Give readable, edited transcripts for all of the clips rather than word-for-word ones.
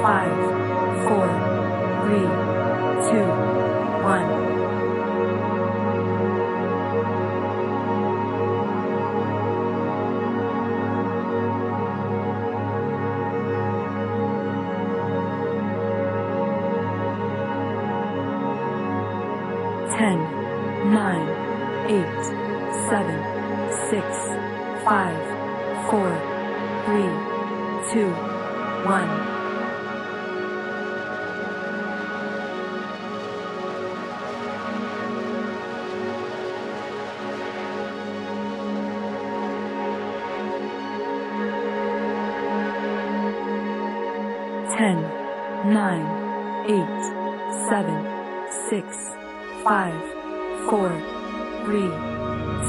5, 4, 3, 2, 1. 10, 9, 8, 7, 6, 5, 4, 3, 2, 1. 10, 9, 8, 7, 6, 5, 4, 3,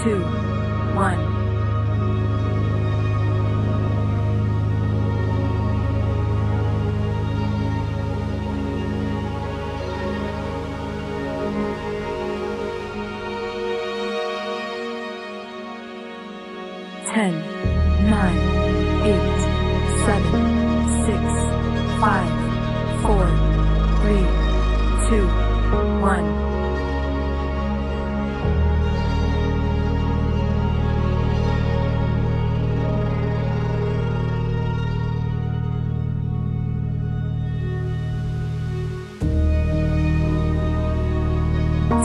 2, 1. 10, 9, 8, 7, 6, 5, 4, 3, 2, 1.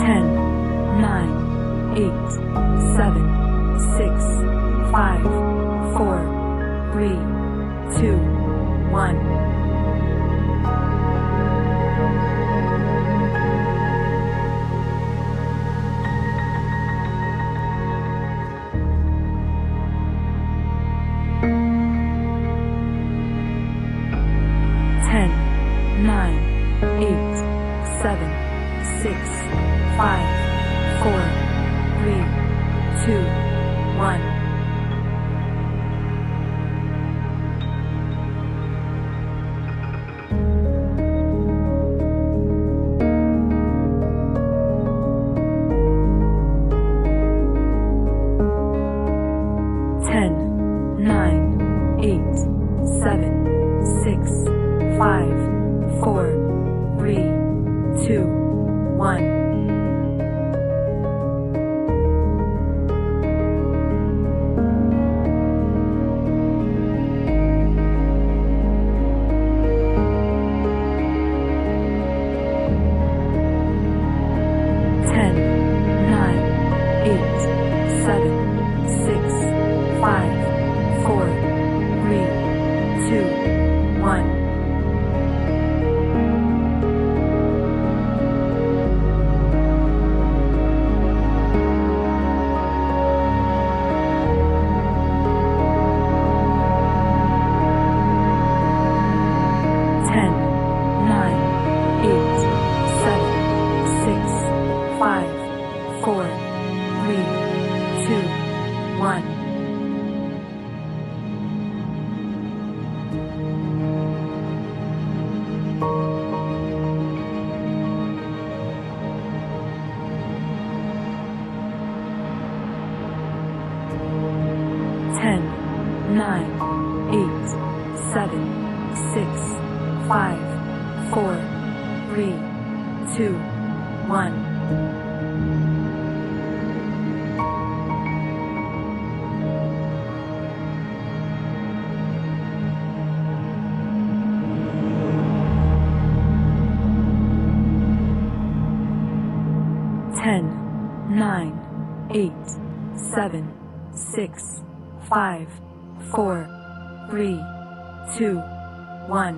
10, 9, 8, 7, 6, 5, 4, 3, 2, 1. 10, 9, 8, 7, 6, 5, 4, 3, 2, 1. 10, 9, 8, 7, 6, 5, 4, 3, 2, 1. 10, 9, 8, 7, 6, 5, 4, 3, 2, 1. 10, 9, 8, 7, 6, 5, 4, 3, 2, 1. 10, 9, 8, 7, 6, 5, 4, 3, 2, 1. 10, 9, 8, 7, 6, 5, 4, 3, 2, 1.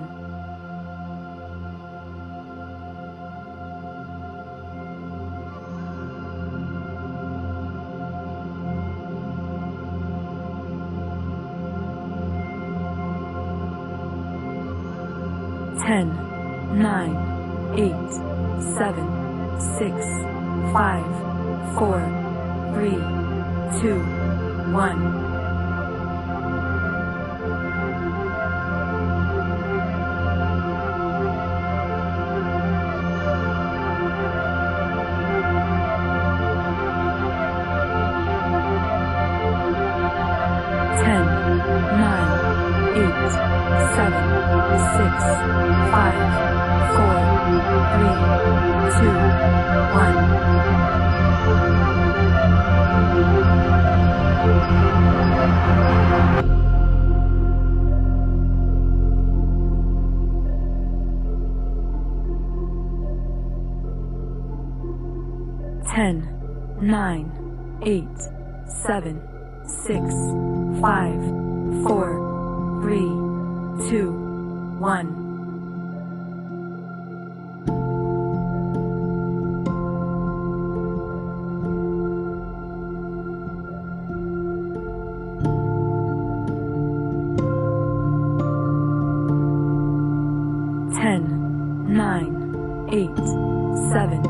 10, 9, 8, 7, 6, 5, 4, 3, 2, 1. 10, 9, 8, 7, six, five, four, three, two, one. 10, 9, 8, 7, 6, 5, 4, 3, 2, 1. 10, 9, 8, 7,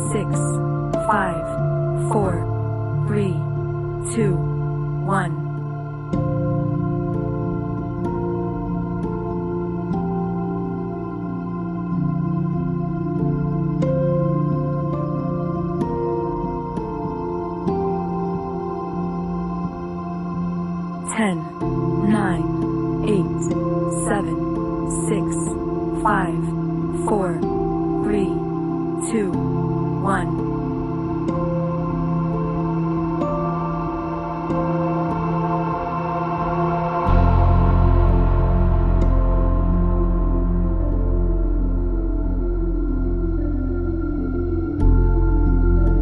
6, 5, 4, 3, 2, 1. 10, 9, 8, 7, 6, 5, 4, 3, 2, 1.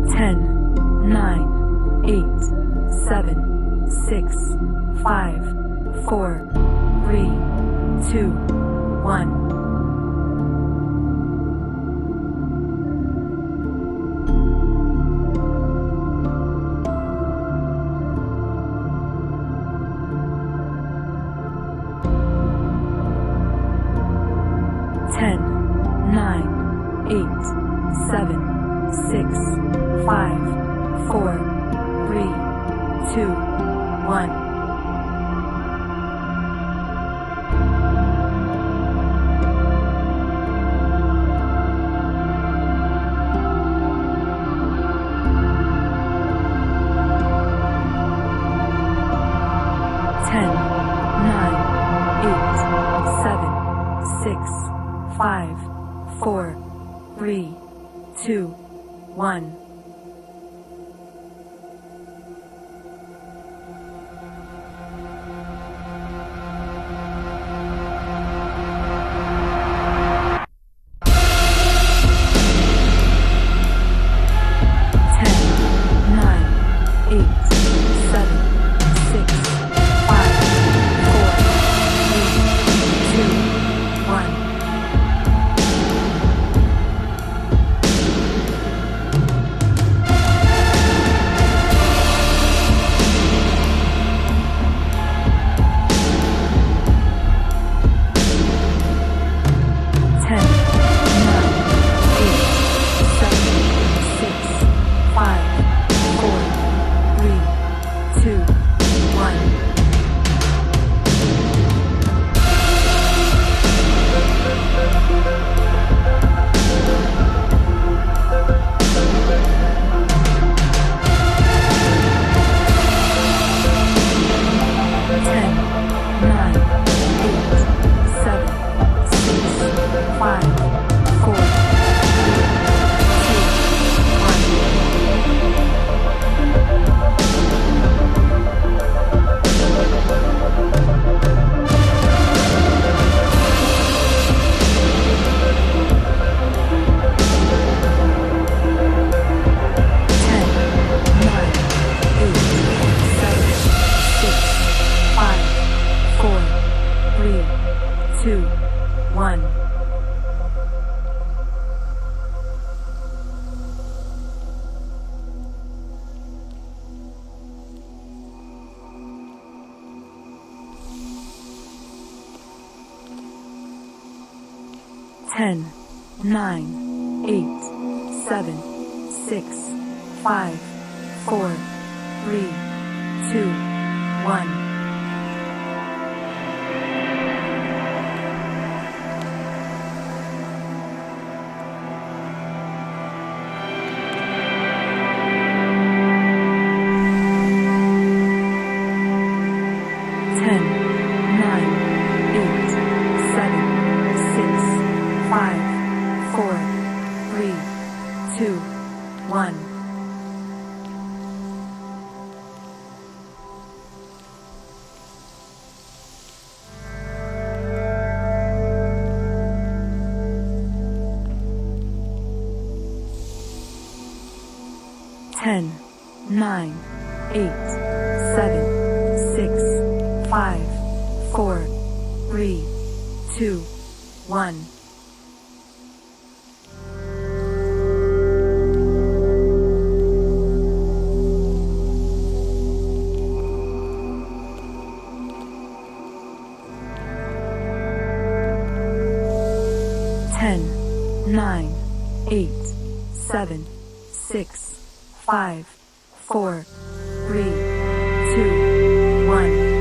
10, 9, 8, 7, 6, 5, 4, 3, 2, 1. 10, 9, 8, 7, 6, 5, 4, 3, 2, 1. 10, 9, 8, 7, 6, 5, 4, 3, 2, 1. 10, 9, 8, 7, 6, 5, 4, 3, 2, 1. 10, 9, 8, 7, 10, 9, 8, 7, 6, 5, 4, 3, 2, 1. 10, 9, 8, 7, 6, 5, 4, 3, 2, 1.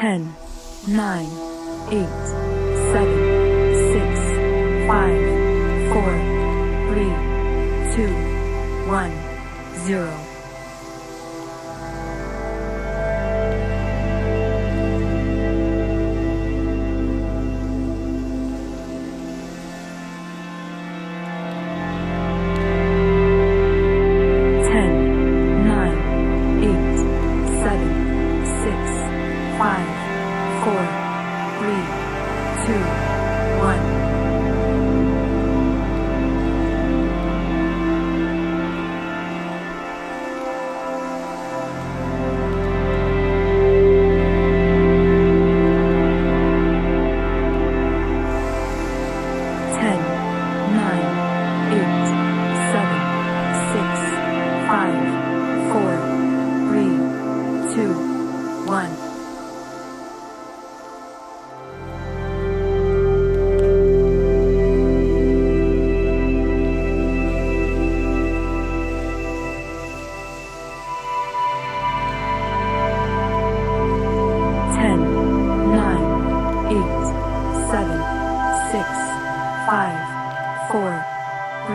10, 9, 8, 7, 6, 5, 4, 3, 2, 1, 0. 10, 9, 8, 7, 6, 5, 4, 3, 2, 1. 10, 9, 8, 7, 6, 5, 4,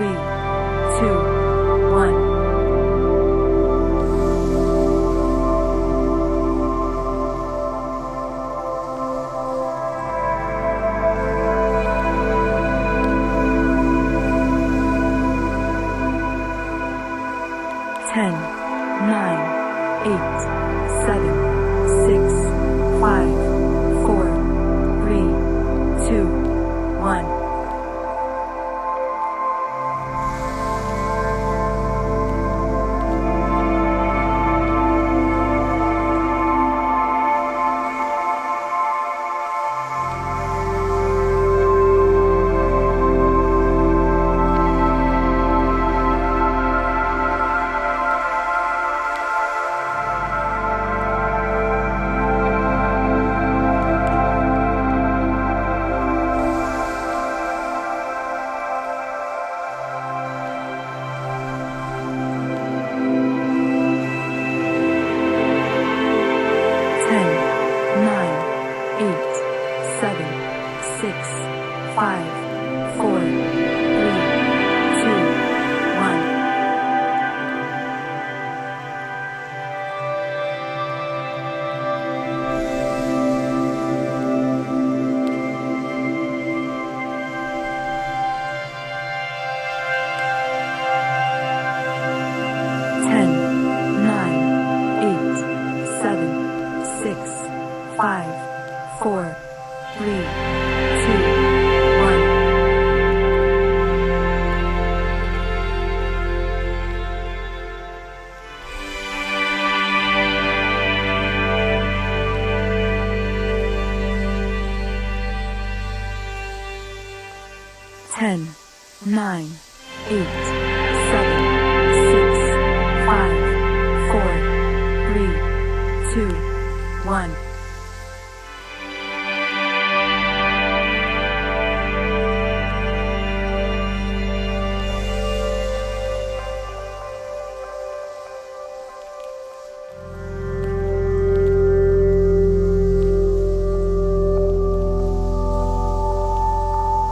3, 2, 1. 10, 9, 8, 7, 6, 5, 4, 3, 2, 1. 10, 9, 8, 7, 6, 5, 4, 3, 2, 1. 10, 9, 8, 7, 6, 5, 4, 3, 2, 1.